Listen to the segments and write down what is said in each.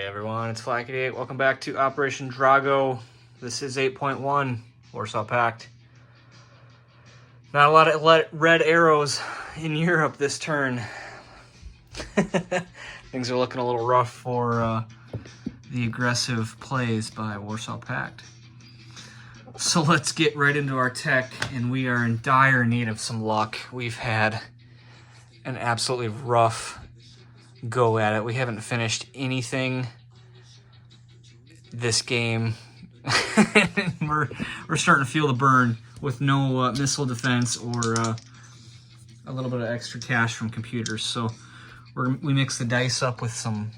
everyone, it's Flack88. Welcome back to Operation Drago. This is 8.1, Warsaw Pact. Not a lot of red arrows in Europe this turn. Things are looking a little rough for the aggressive plays by Warsaw Pact. So let's get right into our tech, and we are in dire need of some luck. We've had an absolutely rough go at it. We haven't finished anything this game. we're starting to feel the burn with no missile defense or a little bit of extra cash from computers. So we mix the dice up with some,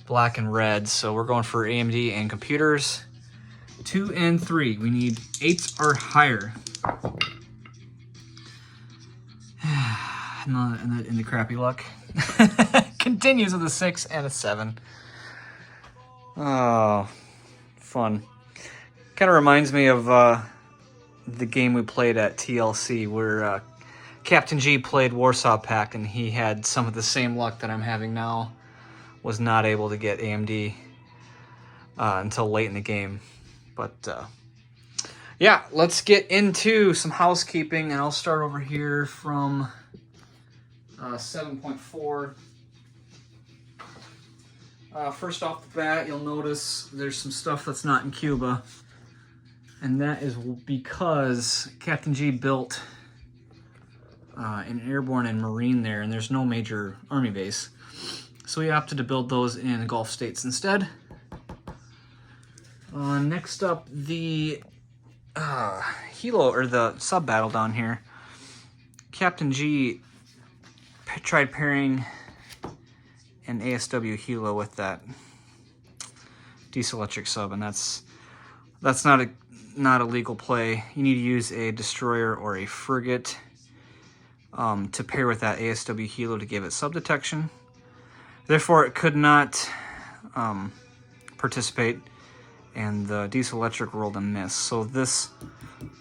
black and red. So we're going for AMD and computers. 2 and 3. We need 8s or higher. And the crappy luck continues with a 6 and a 7. Oh, fun. Kind of reminds me of the game we played at TLC where Captain G played Warsaw Pact, and he had some of the same luck that I'm having now. Was not able to get AMD until late in the game. But yeah, let's get into some housekeeping, and I'll start over here from 7.4. First off the bat, you'll notice there's some stuff that's not in Cuba, and that is because Captain G built an airborne and marine there, and there's no major army base. So we opted to build those in the Gulf states instead. Next up, the helo, or the sub-battle down here. Captain G tried pairing an ASW helo with that diesel electric sub, and that's not a legal play. You need to use a destroyer or a frigate to pair with that ASW helo to give it sub detection. Therefore, it could not participate, and the diesel electric rolled a miss. So this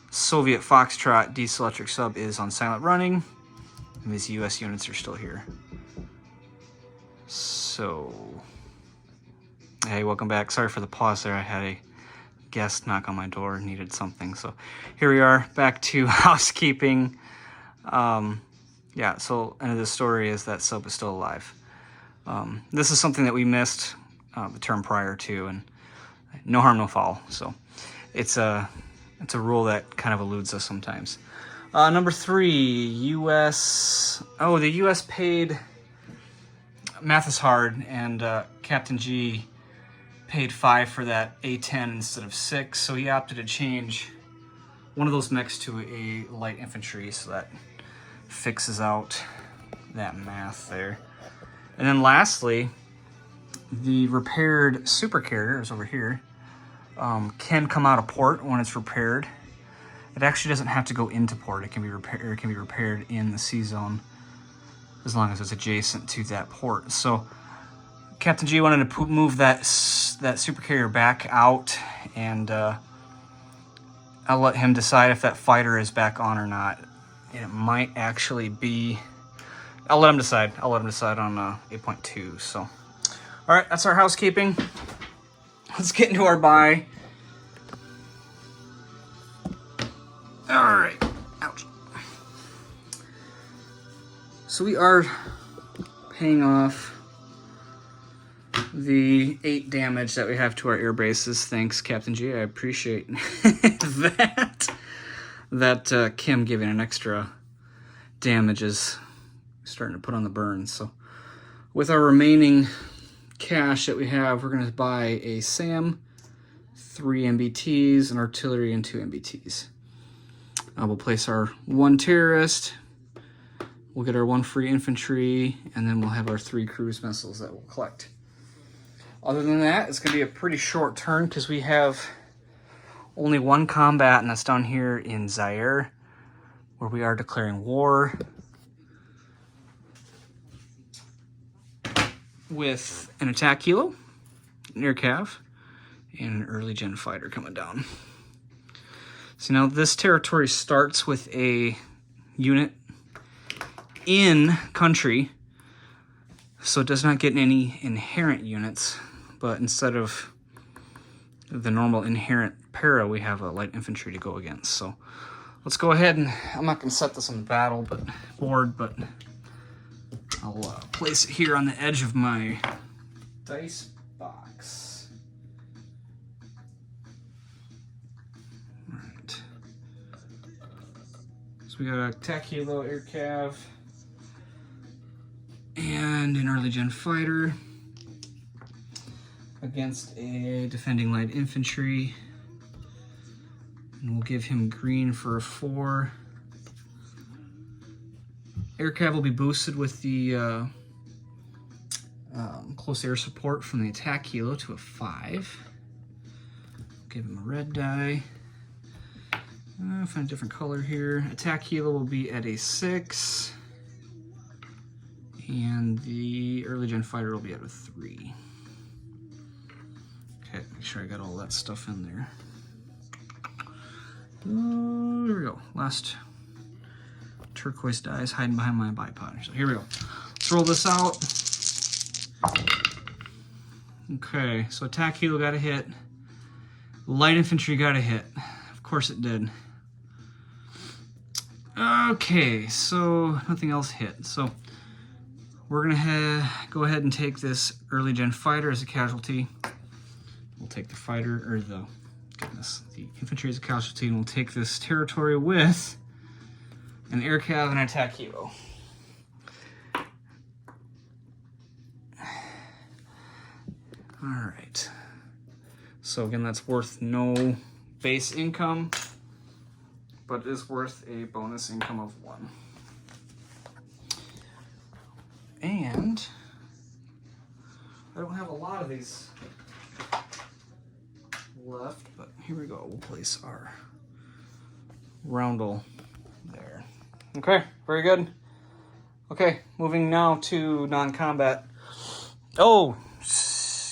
Soviet Foxtrot diesel electric sub is on silent running, and these US units are still here. So, hey, welcome back. Sorry for the pause there. I had a guest knock on my door, needed something. So here we are, back to housekeeping. Yeah, so end of the story is that sub is still alive. This is something that we missed the term prior to, and no harm, no foul. So it's a rule that kind of eludes us sometimes. Number 3, U.S. Oh, the U.S. paid. Math is hard, and Captain G paid 5 for that A10 instead of 6, so he opted to change one of those mechs to a light infantry, so that fixes out that math there. And then lastly, the repaired supercarrier is over here. Can come out of port when it's repaired. It actually doesn't have to go into port. It can be repaired in the sea zone, as long as it's adjacent to that port. So Captain G wanted to move that supercarrier back out, and I'll let him decide if that fighter is back on or not. And it might actually be. I'll let him decide. I'll let him decide on 8.2. So, all right, that's our housekeeping. Let's get into our buy. All right. Ouch. So we are paying off the 8 damage that we have to our air bases. Thanks, Captain G. I appreciate that Kim giving an extra damage is starting to put on the burn. So with our remaining cash that we have, we're going to buy a SAM, 3 MBTs, an artillery, and 2 MBTs. We'll place our 1 terrorist. We'll get our 1 free infantry, and then we'll have our 3 cruise missiles that we'll collect. Other than that, it's going to be a pretty short turn because we have only 1 combat, and that's down here in Zaire, where we are declaring war with an attack helo, an air cav, and an early gen fighter coming down. So now this territory starts with a unit in country So it does not get any inherent units, but instead of the normal inherent para, we have a light infantry to go against. So let's go ahead and, I'm not gonna set this on the battle board, but I'll place it here on the edge of my dice box. All right. So we got a attack helo, air cav, and an early gen fighter against a defending light infantry. And we'll give him green for a 4. Air cav will be boosted with the close air support from the attack helo to a 5. Give him a red die. Find a different color here. Attack helo will be at a 6. And the early gen fighter will be at a 3. Okay, make sure I got all that stuff in there. There we go. Last turquoise die is hiding behind my bipod. So here we go. Let's roll this out. Okay, so attack helo got a hit. Light infantry got a hit. Of course it did. Okay, so nothing else hit. So we're gonna go ahead and take this early gen fighter as a casualty. We'll take the fighter, or the infantry as a casualty, and we'll take this territory with an air cav and an attack helo. All right. So again, that's worth no base income, but it is worth a bonus income of 1. And I don't have a lot of these left, but here we go. We'll place our roundel there. Okay, very good. Okay, moving now to non-combat. Oh,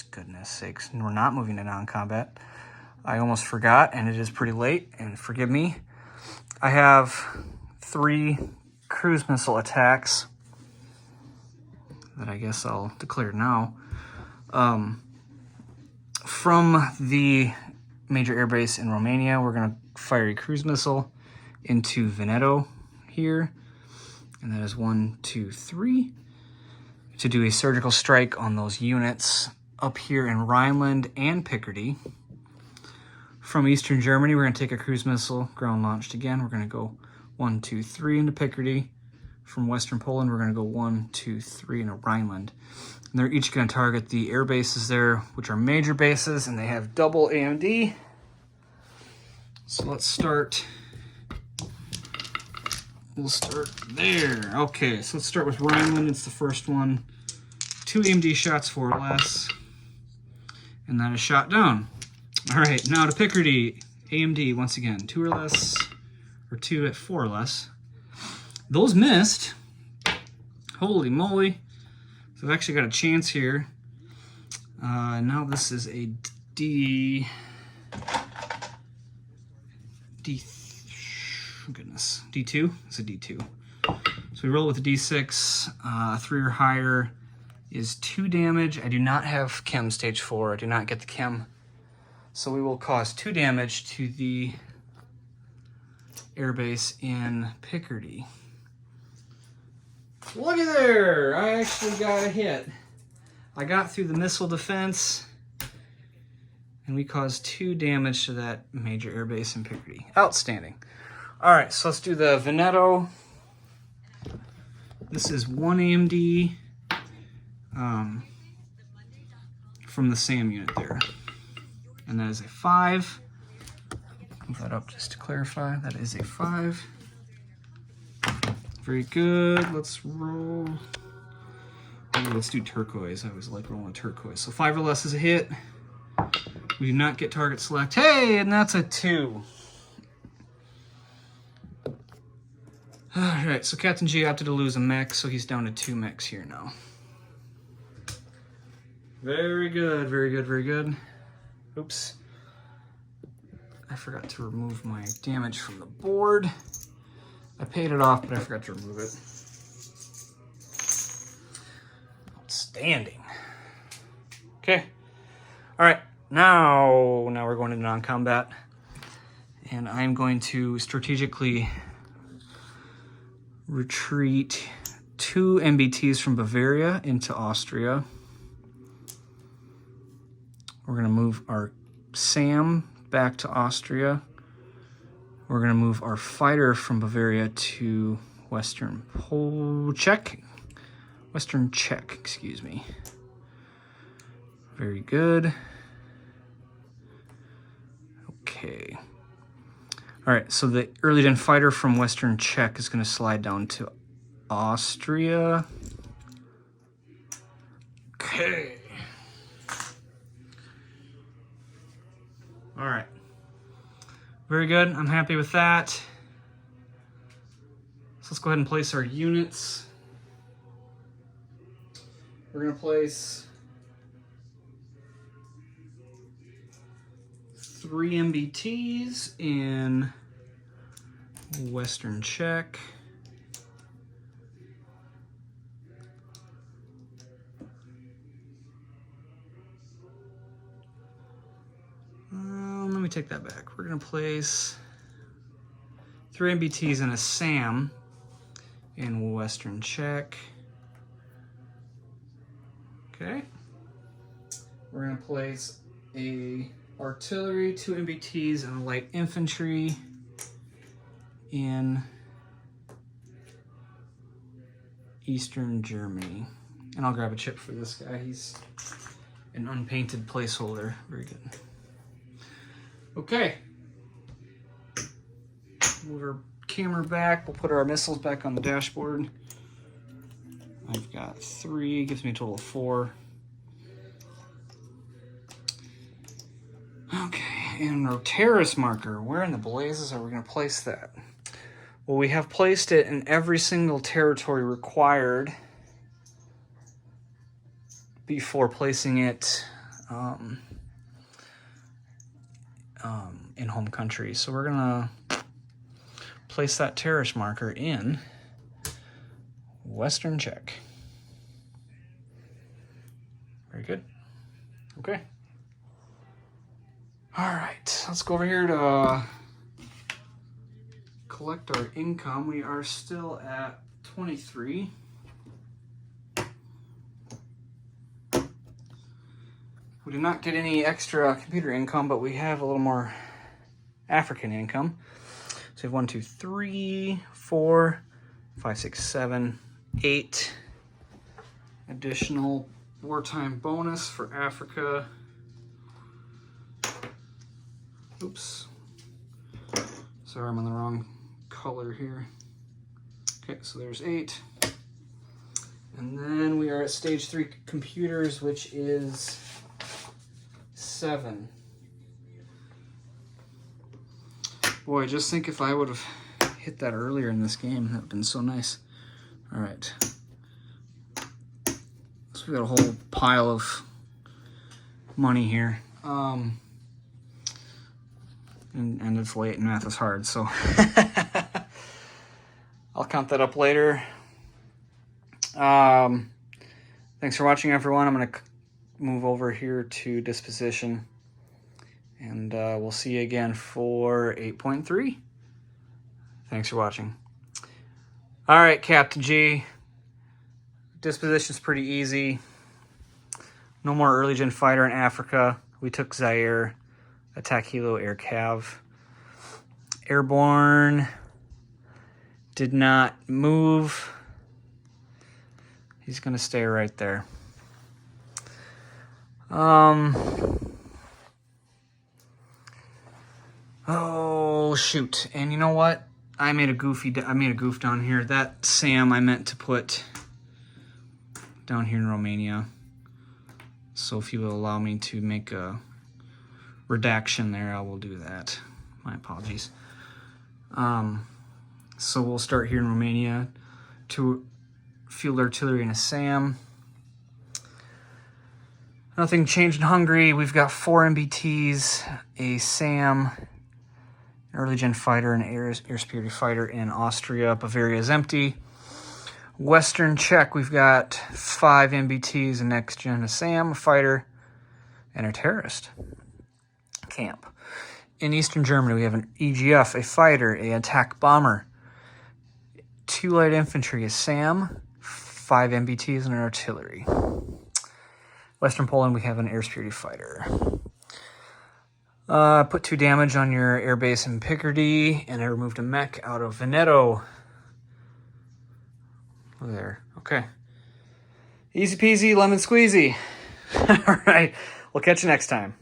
goodness sakes, we're not moving to non-combat. I almost forgot, and it is pretty late, and forgive me. I have 3 cruise missile attacks that I guess I'll declare now. From the major airbase in Romania, we're going to fire a cruise missile into Veneto here, and that is 1, 2, 3, to do a surgical strike on those units up here in Rhineland and Picardy. From Eastern Germany, we're going to take a cruise missile, ground launched again. We're going to go 1, 2, 3 into Picardy. From Western Poland, we're going to go 1, 2, 3 into Rhineland. And they're each going to target the air bases there, which are major bases, and they have double AMD. So let's start. We'll start there. Okay, so let's start with Rhineland. It's the first one. 2 AMD shots, 4 or less. And that is shot down. All right, now to Picardy. AMD, once again, 2 or less, or 2 at 4 or less. Those missed. Holy moly. So I've actually got a chance here. Now this is a D2. It's a D2. So we roll with a D6. 3 or higher is 2 damage. I do not have chem stage 4. I do not get the chem. So we will cause 2 damage to the airbase in Picardy. Looky there! I actually got a hit. I got through the missile defense, and we caused 2 damage to that major airbase in Picardy. Outstanding. All right, so let's do the Veneto. This is 1 AMD from the SAM unit there. And that is a 5. Move that up just to clarify. That is a 5. Very good. Let's roll. Oh, let's do turquoise. I always like rolling a turquoise. So 5 or less is a hit. We do not get target select. Hey, and that's a 2. All right, so Captain G opted to lose a mech, so he's down to 2 mechs here now. Very good, very good, very good. Oops. I forgot to remove my damage from the board. I paid it off, but I forgot to remove it. Outstanding. Okay. All right. Now we're going into non-combat. And I'm going to strategically retreat 2 MBTs from Bavaria into Austria. We're going to move our SAM back to Austria. We're going to move our fighter from Bavaria to Western Czech, excuse me. Very good. Okay. All right, so the early gen fighter from Western Czech is going to slide down to Austria. Okay. All right. Very good. I'm happy with that. So let's go ahead and place our units. We're going to place 3 MBTs in Western Czech. Let me take that back. We're going to place 3 MBTs in a SAM in Western Czech. Okay. We're going to place a artillery, 2 MBTs, and a light infantry in Eastern Germany. And I'll grab a chip for this guy. He's an unpainted placeholder. Very good. Okay. Move our camera back. We'll put our missiles back on the dashboard. I've got 3, gives me a total of 4. Okay, and our terrorist marker, where in the blazes are we going to place that? Well, we have placed it in every single territory required before placing it in home country. So we're going to place that terrorist marker in Western Czech. Very good. Okay. All right, let's go over here to collect our income. We are still at 23. We did not get any extra computer income, but we have a little more African income. So we have 1, 2, 3, 4, 5, 6, 7, 8 additional wartime bonus for Africa. Oops. Sorry, I'm on the wrong color here. Okay, so there's 8. And then we are at stage 3 computers, which is 7. Boy, just think if I would have hit that earlier in this game, that would have been so nice. All right. So we got a whole pile of money here. And it's late and math is hard, so I'll count that up later. Thanks for watching, everyone. I'm going to move over here to disposition, and we'll see you again for 8.3. Thanks for watching. All right, Captain G. Disposition's pretty easy. No more early gen fighter in Africa. We took Zaire. Attack Helo Air Cav. Airborne did not move. He's going to stay right there. Oh shoot! And you know what? I made a goof down here. That SAM I meant to put down here in Romania. So if you will allow me to make a redaction there, I will do that. My apologies. So we'll start here in Romania. 2 field artillery and a SAM. Nothing changed in Hungary. We've got 4 MBTs, a SAM, early gen fighter, and air superiority fighter in Austria. Bavaria is empty. Western Czech, we've got 5 MBTs, a next-gen, a SAM, a fighter, and a terrorist camp. In Eastern Germany, we have an EGF, a fighter, a attack bomber, 2 light infantry, a SAM, 5 MBTs, and an artillery. Western Poland, we have an air security fighter. Put 2 damage on your air base in Picardy, and I removed a mech out of Veneto. There. Okay. Easy peasy, lemon squeezy. All right. We'll catch you next time.